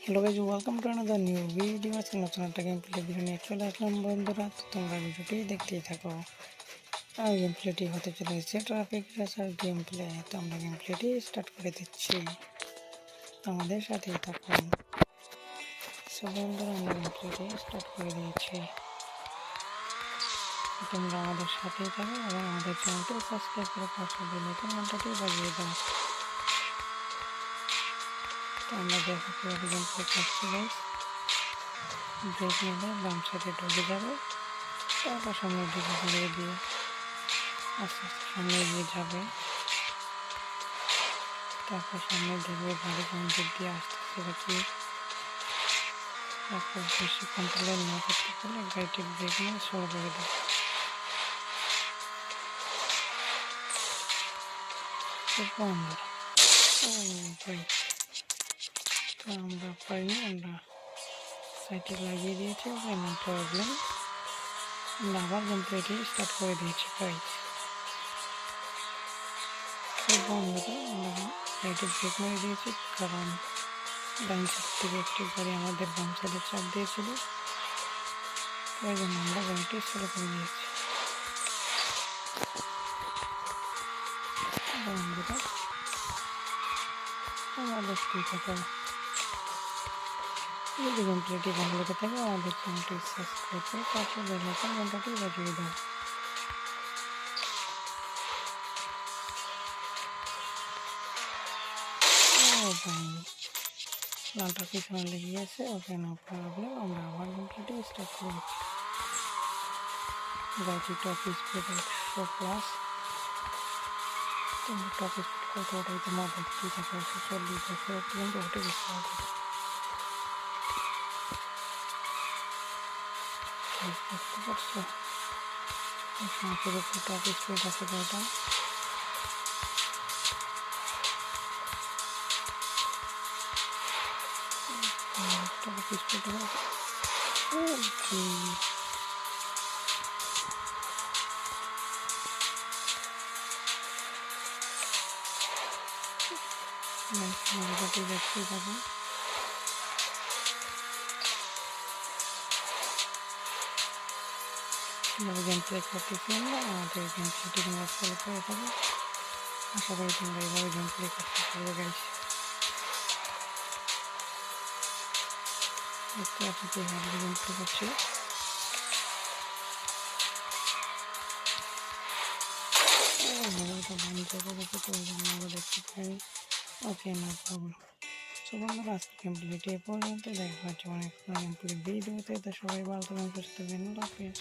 Hello guys, welcome to another new video. আজকে নতুন একটা গেম প্লে ভিডিও নিয়ে চলে আসলাম বন্ধুরা। তো তোমরা ভিডিওটি দেখতেই থাকো। আর গেম প্লেটি হতে চলেছে ট্রাফিক রেসার গেম প্লে। তো আমরা গেম প্লেটি স্টার্ট করে দিচ্ছি, আমাদের সাথেই থাকুন। সো বন্ধুরা, আমরা গেম প্লেটি স্টার্ট করে দিয়েছি। তোমরা আমাদের সাথেই থাকো এবং আমাদের চ্যানেলটি সাবস্ক্রাইব করে পাশে বেল আইকন ঘন্টাটি বাজিয়ে দাও। তো আমরা দেখো কীভাবে গেম প্লে করছি গাইজ। ব্রেক নিলে বাম সাইডে ঢুকে যাবে, তারপর সামনের দিকে ঘুরিয়ে দিয়ে আস্তে আস্তে সামনে এগিয়ে যাবে। তারপর সামনে দেখবে গাড়ি কন্ট্রোল দিয়ে আসতেছে নাকি। তারপর বেশি কন্ট্রোল না করতে পারলে গাড়িটির ব্রেক নিয়ে শুরু করে দেবে। তো আমরা পাইনি, আমরা সাইডে লাগিয়ে দিয়েছি, কোনো প্রবলেম। আমরা আবার গেম প্লেটি স্টার্ট করে দিয়েছি গাইজ। বন্ধুরা, আমরা গাড়িটি ব্রেক মেরে দিয়েছি কারণ ডান সাইড থেকে একটি গাড়ি আমাদের বাম সাইডে চাপ দিয়েছিল, তাই জন্য আমরা গাড়িটি শুরু করে দিয়েছি। বন্ধুরা, তোমরা দেখতেই থাকো। যদি গেম প্লেটি ভালো লেগে থাকে আমাদের চ্যানেলটি সাবস্ক্রাইব করে পাশে বেল আইকন ঘন্টাটি বাজিয়ে দাও। লালটা পিছনে লেগে গেছে, ওকে নো প্রবলেম। আমরা আবার গেম প্লেটি স্টার্ট করে দিচ্ছি। গাড়িটি টপ স্পিড 100+। তোমরা টপ স্পিড কত ওটাই তোমার দেখতেই থাকে, 140 পর্যন্ত উঠে গেছে আমাদের। দেখতে পাচ্ছ টপ স্পিড আছে গাড়িটা। টপ স্পিড দেখতেই পাবো। গেম প্লে করতেছি আমরা, আমাদের গেম প্লেটি তোমরা ফলো করে থাকো। আশা করি তোমরা এইভাবে গেম প্লে করতে পারবে গাইস। দেখতে পাচ্ছি কীভাবে গেম প্লে করছি। দেখতে পারি, ওকে না প্রবলেম। সো বন্ধুরা, আজকে গেম প্লেটি এ পর্যন্ত। দেখা হচ্ছে অনেক গেম প্লে ভিডিওতে। তো সবাই ভালো থাকবেন, সুস্থ থাকবেন। আল্লাহ হাফেজ।